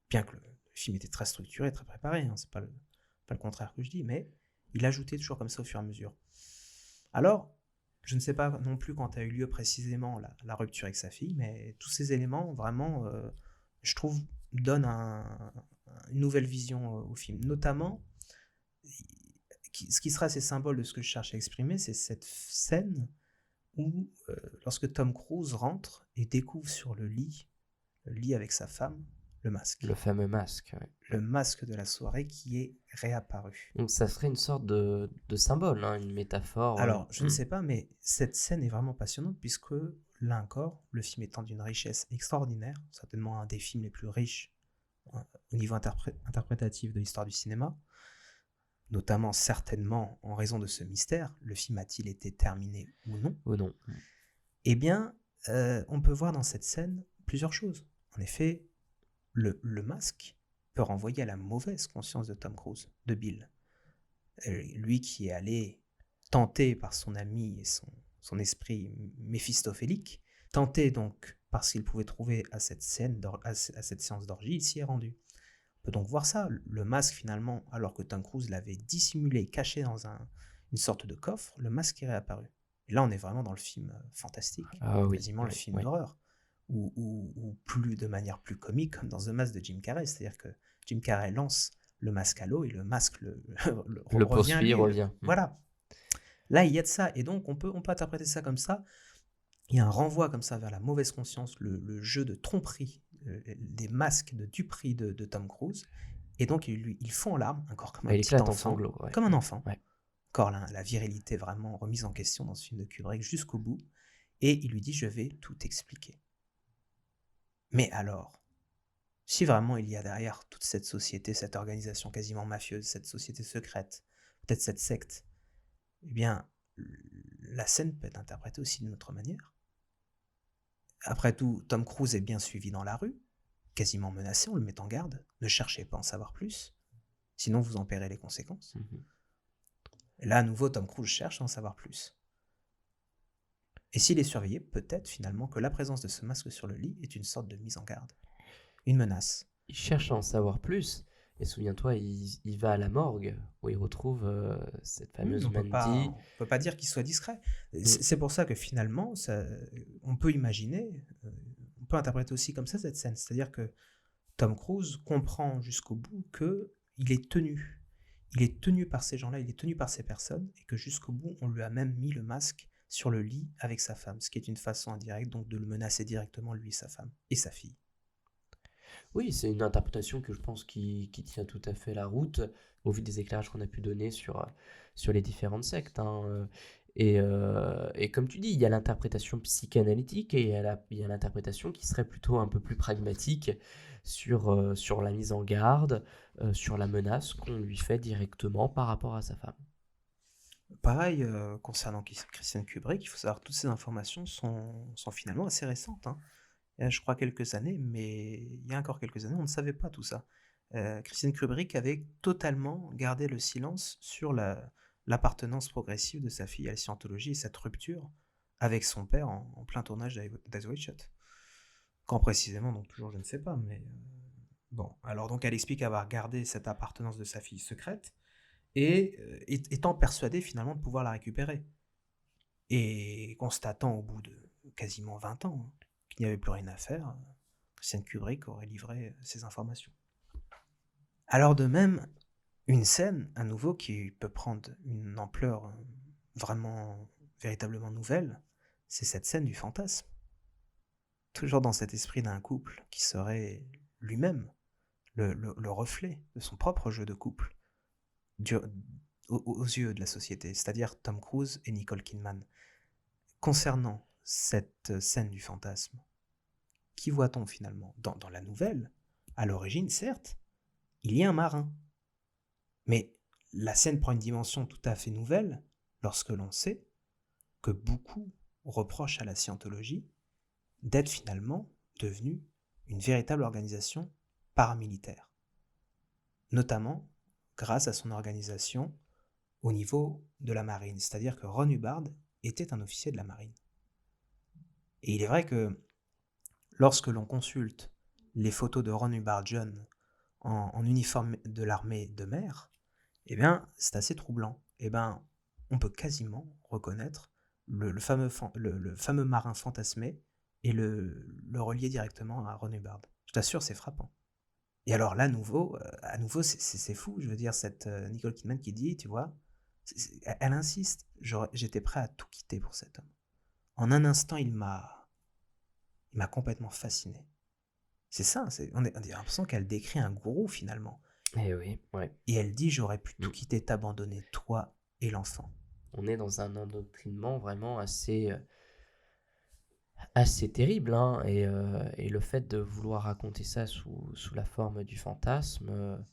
bien que le film était très structuré, très préparé, hein, c'est pas le contraire que je dis, mais il ajoutait toujours comme ça au fur et à mesure. Alors, je ne sais pas non plus quand a eu lieu précisément la rupture avec sa fille, mais tous ces éléments, vraiment, je trouve, donnent une nouvelle vision au film. Notamment, ce qui sera ces symboles de ce que je cherche à exprimer, c'est cette scène où, lorsque Tom Cruise rentre et découvre sur le lit avec sa femme, le masque. Le fameux masque, ouais. Le masque de la soirée qui est réapparu. Donc ça serait une sorte de symbole, hein, une métaphore. Alors, je ne sais pas, mais cette scène est vraiment passionnante puisque, là encore, le film étant d'une richesse extraordinaire, certainement un des films les plus riches au niveau interprétatif de l'histoire du cinéma, notamment certainement en raison de ce mystère, le film a-t-il été terminé ou non? Ou non. Eh bien, on peut voir dans cette scène plusieurs choses. En effet, le masque peut renvoyer à la mauvaise conscience de Tom Cruise, de Bill. Lui qui est allé tenté par son ami et son esprit méphistophélique, tenté donc parce qu'il pouvait trouver à cette séance d'orgie, il s'y est rendu. On peut donc voir ça, le masque finalement, alors que Tom Cruise l'avait dissimulé, caché dans une sorte de coffre, le masque est réapparu. Et là, on est vraiment dans le film fantastique, quasiment le film d'horreur, ou plus de manière plus comique, comme dans The Mask de Jim Carrey, c'est-à-dire que Jim Carrey lance le masque à l'eau et le masque le revient. Voilà. Là, il y a de ça, et donc on peut interpréter ça comme ça. Il y a un renvoi comme ça vers la mauvaise conscience, le jeu de tromperie des masques de duperie de Tom Cruise. Et donc, ils font en larmes, encore comme un Il petit éclate en enfant, sanglots, ouais. comme un enfant. Ouais. Encore la virilité vraiment remise en question dans ce film de Kubrick jusqu'au bout. Et il lui dit, je vais tout expliquer. Mais alors, si vraiment il y a derrière toute cette société, cette organisation quasiment mafieuse, cette société secrète, peut-être cette secte, eh bien, la scène peut être interprétée aussi d'une autre manière. Après tout, Tom Cruise est bien suivi dans la rue, quasiment menacé, on le met en garde. Ne cherchez pas à en savoir plus, sinon vous en paierez les conséquences. Et là, à nouveau, Tom Cruise cherche à en savoir plus. Et s'il est surveillé, peut-être finalement que la présence de ce masque sur le lit est une sorte de mise en garde, une menace. Il cherche à en savoir plus. Et souviens-toi, il va à la morgue où il retrouve cette fameuse Mandy. On peut pas dire qu'il soit discret. Mm. C'est pour ça que finalement, on peut imaginer, on peut interpréter aussi comme ça cette scène. C'est-à-dire que Tom Cruise comprend jusqu'au bout que il est tenu. Il est tenu par ces gens-là, il est tenu par ces personnes, et que jusqu'au bout, on lui a même mis le masque sur le lit avec sa femme, ce qui est une façon indirecte donc de le menacer directement, lui et sa femme, et sa fille. Oui, c'est une interprétation que je pense qui tient tout à fait la route, au vu des éclairages qu'on a pu donner sur les différentes sectes, hein. Et comme tu dis, il y a l'interprétation psychanalytique et il y a l'interprétation qui serait plutôt un peu plus pragmatique sur la mise en garde, sur la menace qu'on lui fait directement par rapport à sa femme. Pareil, concernant Christian Kubrick, il faut savoir que toutes ces informations sont finalement assez récentes, hein. Il y a, je crois, quelques années, mais il y a encore quelques années, on ne savait pas tout ça. Christian Kubrick avait totalement gardé le silence sur l'appartenance progressive de sa fille à la scientologie et cette rupture avec son père en plein tournage d'Eyes Wide Shut. Quand précisément, donc toujours je ne sais pas, mais bon. Alors donc elle explique avoir gardé cette appartenance de sa fille secrète et étant persuadée finalement de pouvoir la récupérer. Et constatant au bout de quasiment 20 ans, hein, qu'il n'y avait plus rien à faire, Christian Kubrick aurait livré ces informations. Alors de même, une scène, à nouveau, qui peut prendre une ampleur vraiment, véritablement nouvelle, c'est cette scène du fantasme. Toujours dans cet esprit d'un couple qui serait lui-même le reflet de son propre jeu de couple, du, aux yeux de la société, c'est-à-dire Tom Cruise et Nicole Kidman. Concernant cette scène du fantasme, qui voit-on finalement dans la nouvelle, à l'origine, certes, il y a un marin. Mais la scène prend une dimension tout à fait nouvelle lorsque l'on sait que beaucoup reprochent à la scientologie d'être finalement devenue une véritable organisation paramilitaire. Notamment grâce à son organisation au niveau de la marine. C'est-à-dire que Ron Hubbard était un officier de la marine. Et il est vrai que lorsque l'on consulte les photos de Ron Hubbard jeune en uniforme de l'armée de mer, eh bien, c'est assez troublant. Eh bien, on peut quasiment reconnaître le fameux marin fantasmé et le relier directement à Ron Hubbard. Je t'assure, c'est frappant. Et alors là, à nouveau, c'est fou. Je veux dire, cette Nicole Kidman qui dit, tu vois, elle insiste. J'étais prêt à tout quitter pour cet homme. En un instant, il m'a complètement fasciné. C'est ça, on a l'impression qu'elle décrit un gourou finalement. Eh oui, ouais. Et elle dit, j'aurais pu tout quitter, t'abandonner, toi et l'enfant. On est dans un endoctrinement vraiment assez terrible, hein, et le fait de vouloir raconter ça sous la forme du fantasme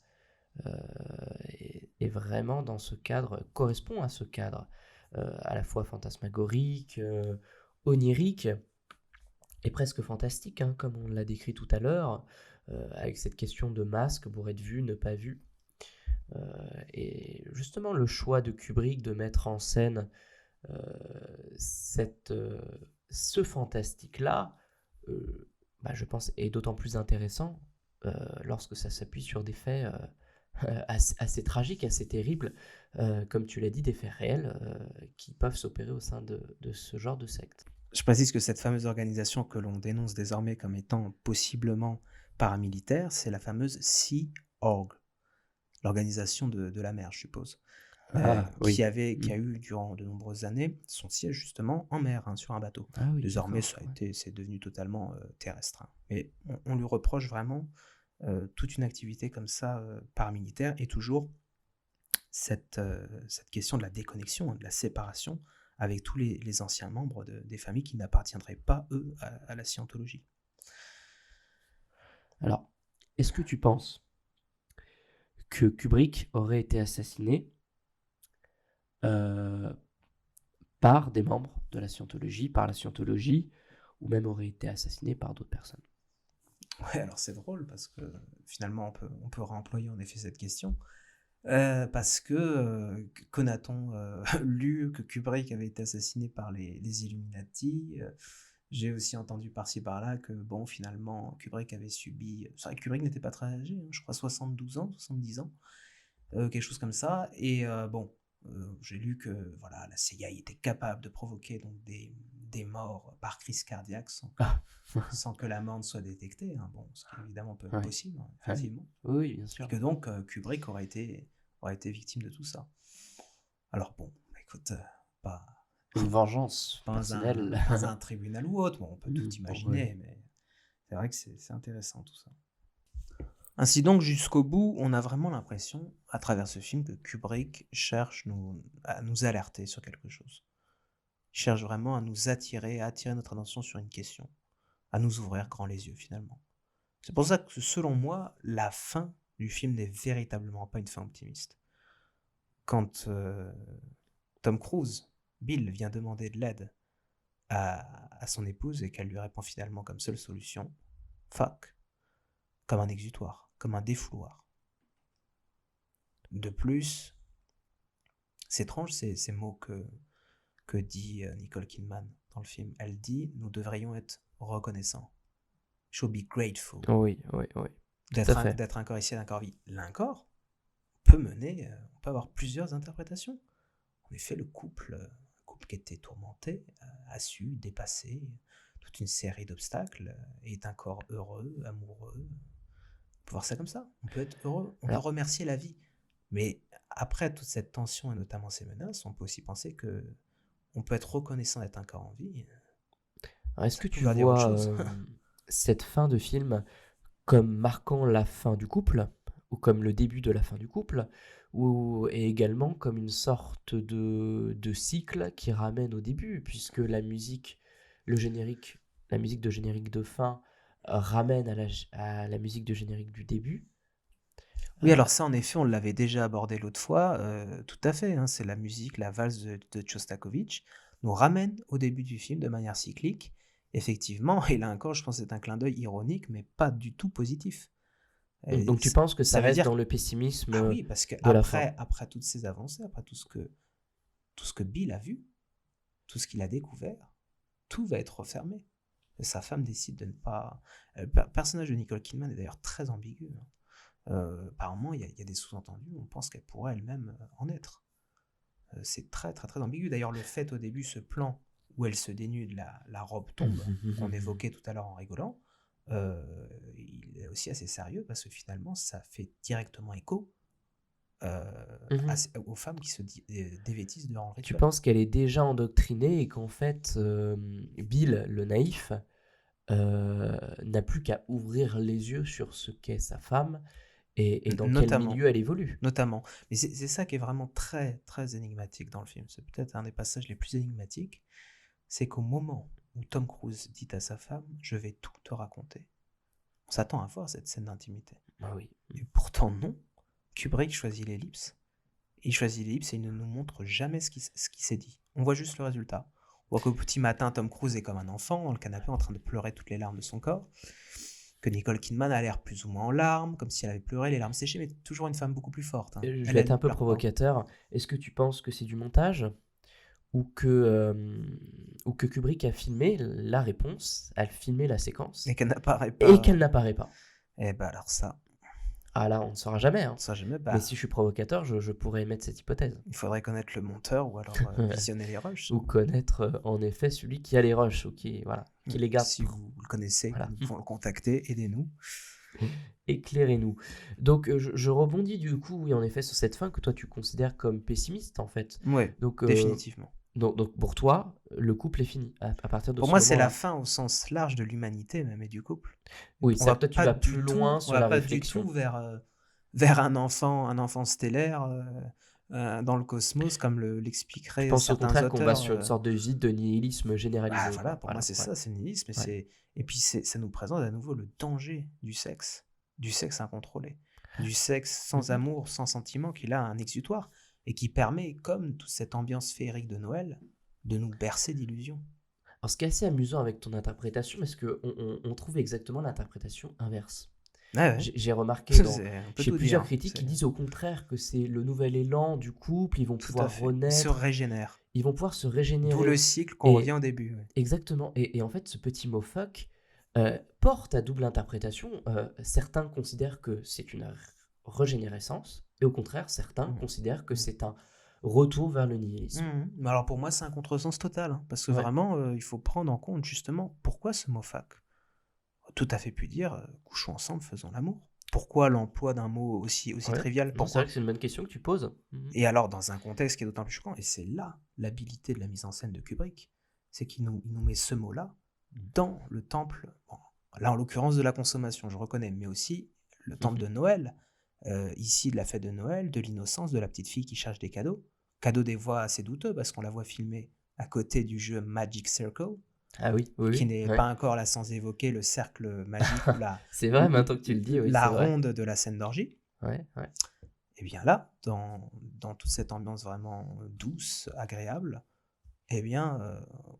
est vraiment dans ce cadre, correspond à ce cadre, à la fois fantasmagorique, onirique, et presque fantastique, hein, comme on l'a décrit tout à l'heure, avec cette question de masque pour être vu, ne pas vu. Et justement, le choix de Kubrick de mettre en scène ce fantastique-là, je pense, est d'autant plus intéressant lorsque ça s'appuie sur des faits assez tragiques, assez terribles, comme tu l'as dit, des faits réels qui peuvent s'opérer au sein de ce genre de secte. Je précise que cette fameuse organisation que l'on dénonce désormais comme étant possiblement paramilitaire, c'est la fameuse Sea Org, l'organisation de la mer, je suppose. Ah oui. qui Mmh. a eu durant de nombreuses années son siège justement en mer, hein, sur un bateau. Ah oui, Désormais, d'accord, ouais. c'est devenu totalement, terrestre, hein. Mais on lui reproche vraiment, toute une activité comme ça, paramilitaire et toujours cette question de la déconnexion, hein, de la séparation avec tous les anciens membres des familles qui n'appartiendraient pas, eux, à la scientologie. Alors, est-ce que tu penses que Kubrick aurait été assassiné, heu, par des membres de la scientologie, par la scientologie, ou même aurait été assassiné par d'autres personnes? Ouais, alors c'est drôle parce que finalement on peut réemployer en effet cette question, parce que, que n'a-t-on, lu que Kubrick avait été assassiné par les Illuminati, j'ai aussi entendu par-ci par-là que bon finalement Kubrick avait subi c'est vrai que Kubrick n'était pas très âgé, hein, je crois 72 ans, 70 ans, quelque chose comme ça et bon, j'ai lu que voilà la CIA était capable de provoquer donc des morts par crise cardiaque Ah! sans que la mort ne soit détectée, hein, bon, ce qui est évidemment Ouais, possible, hein, ouais. effectivement. Oui, bien Et sûr. que donc Kubrick aurait été victime de tout ça. Alors bon, bah, écoute, pas, Une vengeance personnelle. pas un tribunal ou autre, bon, on peut tout Mmh, bon, ouais. imaginer, mais c'est vrai que c'est intéressant tout ça. Ainsi donc, jusqu'au bout, on a vraiment l'impression, à travers ce film, que Kubrick cherche à nous alerter sur quelque chose. Il cherche vraiment à attirer notre attention sur une question, à nous ouvrir grand les yeux finalement. C'est pour ça que, selon moi, la fin du film n'est véritablement pas une fin optimiste. Quand Tom Cruise, Bill, vient demander de l'aide à son épouse et qu'elle lui répond finalement comme seule solution, fuck, comme un exutoire, comme un défouloir. De plus, c'est étrange ces mots que dit Nicole Kidman dans le film. Elle dit, nous devrions être reconnaissants. Should be grateful. Oui, oui, oui. Tout à fait. D'être un corps ici et d'un corps vie. L'un corps peut mener, on peut avoir plusieurs interprétations. En effet, le couple qui était tourmenté, a su dépasser toute une série d'obstacles et est un corps heureux, amoureux. On peut voir ça comme ça. On peut être heureux, on peut Alors remercier la vie. Mais après toute cette tension et notamment ces menaces, on peut aussi penser que on peut être reconnaissant d'être un corps en vie. alors est-ce Ça que peut tu vouloir dire autre vois, chose. cette fin de film comme marquant la fin du couple, ou comme le début de la fin du couple, ou et également comme une sorte de cycle qui ramène au début, puisque le générique, la musique de générique de fin ramène à la musique de générique du début. Oui, alors ça, en effet, on l'avait déjà abordé l'autre fois, tout à fait, hein, c'est la musique, la valse de Tchostakovitch nous ramène au début du film de manière cyclique, effectivement, et là encore, je pense que c'est un clin d'œil ironique, mais pas du tout positif. Donc tu Ça penses que ça ça veut reste dire dans le pessimisme ah oui, parce de la fin? après toutes ces avancées, après tout ce que Bill a vu, tout ce qu'il a découvert, tout va être refermé. Et sa femme décide de ne pas le personnage de Nicole Kidman est d'ailleurs très ambigu, hein. Apparemment, il y a des sous-entendus, on pense qu'elle pourrait elle-même, en être. C'est très, très, très ambigu. D'ailleurs, le fait au début, ce plan où elle se dénude, la robe tombe, qu'on évoquait tout à l'heure en rigolant, il est aussi assez sérieux parce que finalement, ça fait directement écho aux femmes qui se dévêtissent durant le Tu rituel. penses qu'elle est déjà endoctrinée et qu'en fait, Bill, le naïf, n'a plus qu'à ouvrir les yeux sur ce qu'est sa femme et dans quel Notamment, milieu elle évolue? notamment. Mais c'est ça qui est vraiment très, très énigmatique dans le film. C'est peut-être un des passages les plus énigmatiques. C'est qu'au moment où Tom Cruise dit à sa femme, je vais tout te raconter, on s'attend à voir cette scène d'intimité. Ah oui. Et pourtant non, Kubrick choisit l'ellipse. Il choisit l'ellipse et il ne nous montre jamais ce qui s'est dit. On voit juste le résultat. On voit qu'au petit matin, Tom Cruise est comme un enfant dans le canapé en train de pleurer toutes les larmes de son corps. Que Nicole Kidman a l'air plus ou moins en larmes, comme si elle avait pleuré, les larmes séchées, mais toujours une femme beaucoup plus forte, hein. Je Elle, vais elle être ne un peu pleure pas. provocateur. Est-ce que tu penses que c'est du montage ou que Kubrick a filmé la réponse, a filmé la séquence Et qu'elle n'apparaît et pas. qu'elle n'apparaît pas? Eh ben alors ça, Ah là, on ne saura jamais, hein. ça jamais. Mais Bah, si je suis provocateur, je pourrais émettre cette hypothèse. il faudrait connaître le monteur ou alors visionner les rushs. Ou connaître en effet celui qui a les rushs ou qui, voilà, qui les garde Si pour. vous le connaissez, Voilà. nous pouvons le contacter, aidez-nous. Éclairez-nous. Donc, je rebondis du coup, oui, en effet, sur cette fin que toi tu considères comme pessimiste, en fait. Ouais, Donc, définitivement. pour toi, le couple est fini à partir de Pour ce moi, c'est la moment-là. fin au sens large de l'humanité même et du couple. Oui, On c'est va vrai que toi tu pas vas du plus tout loin sur la réflexion. vers, vers un enfant stellaire, dans le cosmos comme Tu l'expliqueraient penses au certains contraire qu'on va auteurs, sur une sorte de vide de nihilisme bah, généralisé, voilà, quoi. pour moi, Voilà, c'est ouais, ça, c'est le nihilisme ouais. et puis ça nous présente à nouveau le danger du sexe incontrôlé, du sexe sans Mmh. amour, sans sentiment, qui là a un exutoire et qui permet, comme toute cette ambiance féerique de Noël, de nous bercer d'illusions. Alors, ce qui est assez amusant avec ton interprétation, parce qu'on on trouve exactement l'interprétation inverse. Ouais, ouais, J'ai remarqué on peut chez tout plusieurs dire, critiques qui disent au contraire que c'est le nouvel élan du couple, ils vont tout à pouvoir fait. Il se renaître, régénère. ils vont pouvoir se D'où le régénérer. cycle qu'on revient Et au début, ouais. exactement. Et en fait, ce petit mot fuck porte à double interprétation. Certains considèrent que c'est une régénérescence, et au contraire, certains Mmh. considèrent que Mmh. c'est un retour vers le nihilisme. Mais alors pour moi, c'est un contresens total, hein, parce que Ouais. vraiment, il faut prendre en compte justement pourquoi ce mot fac. Tout à fait pu dire, couchons ensemble, faisons l'amour. Pourquoi l'emploi d'un mot aussi Ouais. trivial? Non, c'est vrai Pourquoi? que c'est une bonne question que tu poses. Mhm. Et alors dans un contexte qui est d'autant plus choquant, et c'est là l'habileté de la mise en scène de Kubrick, c'est il nous met ce mot-là dans le temple, bon, là en l'occurrence de la consommation, je reconnais, mais aussi le temple Mhm. de Noël, ici de la fête de Noël, de l'innocence, de la petite fille qui cherche des cadeaux. Cadeaux des voix assez douteux parce qu'on la voit filmer à côté du jeu Magic Circle, Ah oui, oui, qui oui. n'est Ouais. pas encore là sans évoquer le cercle magique ou C'est vrai, maintenant que tu le dis, oui, la c'est vrai. ronde de la scène d'orgie. Ouais, ouais. Et bien là, dans toute cette ambiance vraiment douce, agréable, eh bien,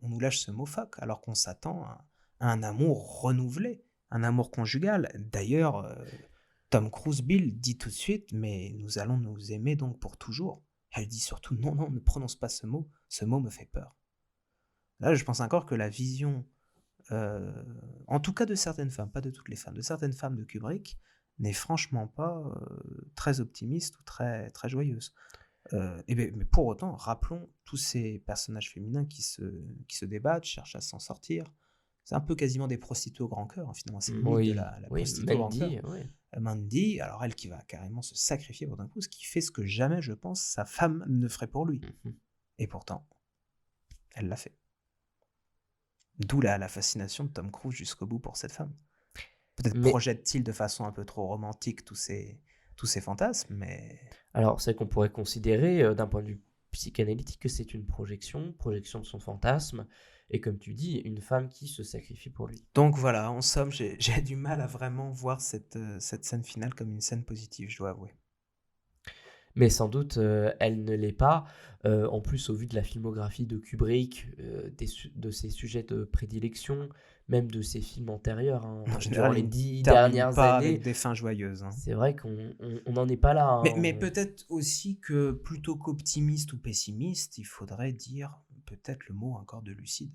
on nous lâche ce mot fuck, alors qu'on s'attend à un amour renouvelé, un amour conjugal. D'ailleurs, Tom Cruise, Bill, dit tout de suite, mais nous allons nous aimer donc pour toujours. Elle dit surtout, non, non, ne prononce pas ce mot me fait peur. Là, je pense encore que la vision, euh, en tout cas de certaines femmes, pas de toutes les femmes, de certaines femmes de Kubrick, n'est franchement pas très optimiste ou très joyeuse. Mais pour autant, rappelons tous ces personnages féminins qui se débattent, cherchent à s'en sortir. C'est un peu quasiment des prostituées au grand cœur, hein, finalement, c'est le mythe de Oui, la oui, prostituée au grand cœur. Mandy, oui. Mandy, alors elle qui va carrément se sacrifier pour Tom Cruise, qui fait ce que jamais, je pense, sa femme ne ferait pour lui. Mhm. Et pourtant, elle l'a fait. D'où la fascination de Tom Cruise jusqu'au bout pour cette femme. Peut-être Mais projette-t-il de façon un peu trop romantique tous ces fantasmes, mais alors, c'est qu'on pourrait considérer, d'un point de vue psychanalytique, que c'est une projection de son fantasme, et comme tu dis, une femme qui se sacrifie pour lui. donc voilà, en somme, j'ai du mal à vraiment voir cette scène finale comme une scène positive, je dois avouer. Mais sans doute, elle ne l'est pas. En plus, au vu de la filmographie de Kubrick, de ses sujets de prédilection, même de ses films antérieurs, hein, En durant général, les il ne 10 termine dernières pas avec années, des fins joyeuses, hein. c'est vrai qu'on n'en est pas là, hein, Mais peut-être aussi que plutôt qu'optimiste ou pessimiste, il faudrait dire peut-être le mot encore de lucide.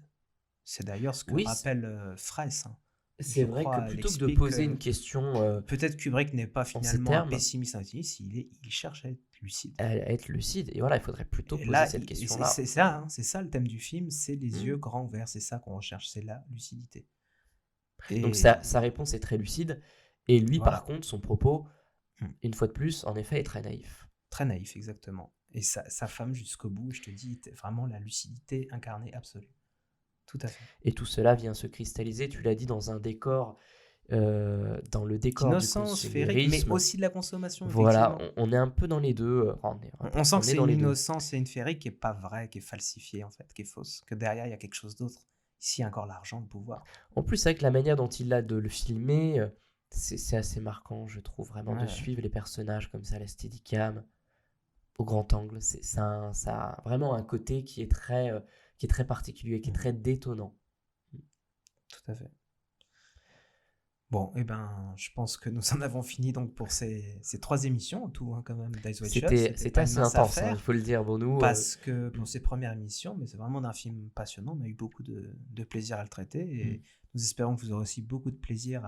C'est d'ailleurs ce que Oui, rappelle Fraisse, hein. c'est Je vrai que crois, elle plutôt que de explique poser une que question peut-être Kubrick n'est pas en ces finalement un termes, pessimiste, un optimiste, il cherche à être lucide. à être lucide, et voilà, il faudrait plutôt Et poser là, cette question-là. c'est ça le thème du film, c'est les Hmm. yeux grands ouverts, c'est ça qu'on recherche, c'est la lucidité. Donc Et sa réponse est très lucide, et lui, par voilà. contre, son propos, Mm. une fois de plus, en effet, est très naïf. Très naïf, exactement. Et sa femme jusqu'au bout, je te dis, était vraiment la lucidité incarnée absolue. Tout à fait. Et tout cela vient se cristalliser, tu l'as dit, dans un décor, dans le décor du D'innocence féerique, mais consumérisme. aussi de la consommation, Voilà, effectivement. on est un peu dans les deux. Enfin, On sent on que est c'est dans une les deux. innocence et une féerique qui est pas vraie, qui est falsifiée, en fait, qui est fausse. Que derrière, il y a quelque chose d'autre. Ici, encore l'argent, le pouvoir. En plus, avec la manière dont il a de le filmer, c'est assez marquant, je trouve, vraiment, de Ouais. suivre les personnages comme ça, à la steadicam, au grand angle. Ça a vraiment un côté qui est très particulier, qui est très détonnant. Tout à fait. Bon, eh ben, je pense que nous en avons fini donc pour ces 3 émissions en tout, hein, quand même, d'Eyes Wide Shut. C'était C'était pas une assez mince intense, hein, il affaire, faut le dire. Bon, nous, parce que pour ces premières émissions, mais c'est vraiment d'un film passionnant. On a eu beaucoup de plaisir à le traiter et nous espérons que vous aurez aussi beaucoup de plaisir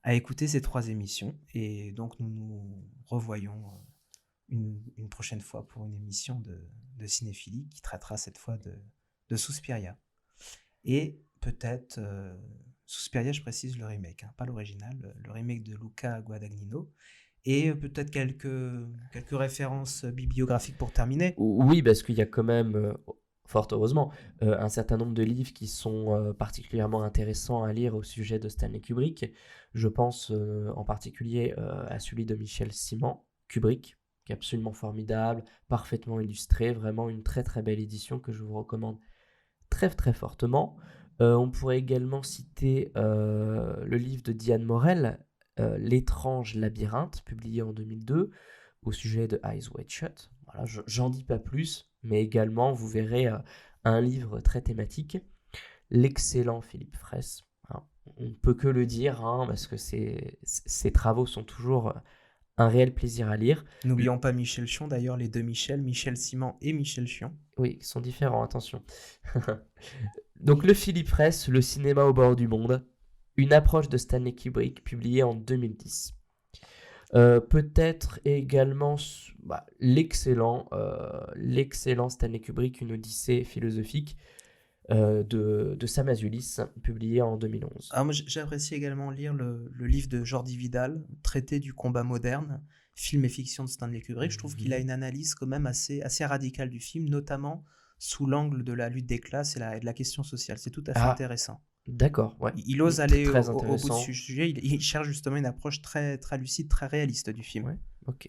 à écouter ces 3 émissions. Et donc, nous nous revoyons une prochaine fois pour une émission de cinéphilie qui traitera cette fois de Suspiria. Et peut-être Suspiria, je précise le remake, hein, pas l'original, le remake de Luca Guadagnino. Et peut-être quelques références bibliographiques pour terminer. Oui, parce qu'il y a quand même, fort heureusement, un certain nombre de livres qui sont particulièrement intéressants à lire au sujet de Stanley Kubrick. Je pense en particulier à celui de Michel Simon, Kubrick, qui est absolument formidable, parfaitement illustré, vraiment une très très belle édition que je vous recommande très très fortement. On pourrait également citer le livre de Diane Morel, L'étrange labyrinthe, publié en 2002, au sujet de Eyes Wide Shut. Voilà, j'en dis pas plus, mais également vous verrez un livre très thématique, l'excellent Philippe Fraisse. Hein. On ne peut que le dire, hein, parce que ses travaux sont toujours un réel plaisir à lire. N'oublions pas Michel Chion, d'ailleurs, les deux Michel, Michel Simon et Michel Chion. Oui, ils sont différents, attention. Donc le Philippe Fraisse, le cinéma au bord du monde, une approche de Stanley Kubrick, publiée en 2010. Peut-être également l'excellent Stanley Kubrick, une odyssée philosophique de Sam Azulis, publié en 2011. Ah, moi, j'apprécie également lire le livre de Jordi Vidal, Traité du combat moderne, film et fiction de Stanley Kubrick. Je trouve qu'il a une analyse quand même assez radicale du film, notamment sous l'angle de la lutte des classes et de la question sociale. C'est tout à fait intéressant. D'accord, ouais. Il ose aller au bout de ce sujet. Il cherche justement une approche très, très lucide, très réaliste du film. Ouais, ok.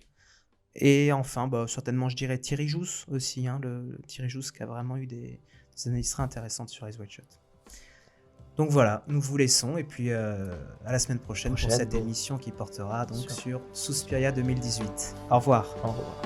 Et enfin, certainement, je dirais Thierry Jousse aussi. Le Thierry Jousse qui a vraiment eu des analyses très intéressantes sur Eyes Wide Shut. Donc voilà, nous vous laissons. Et puis à la semaine prochaine pour cette émission qui portera donc sur Suspiria 2018. Au revoir. Au revoir.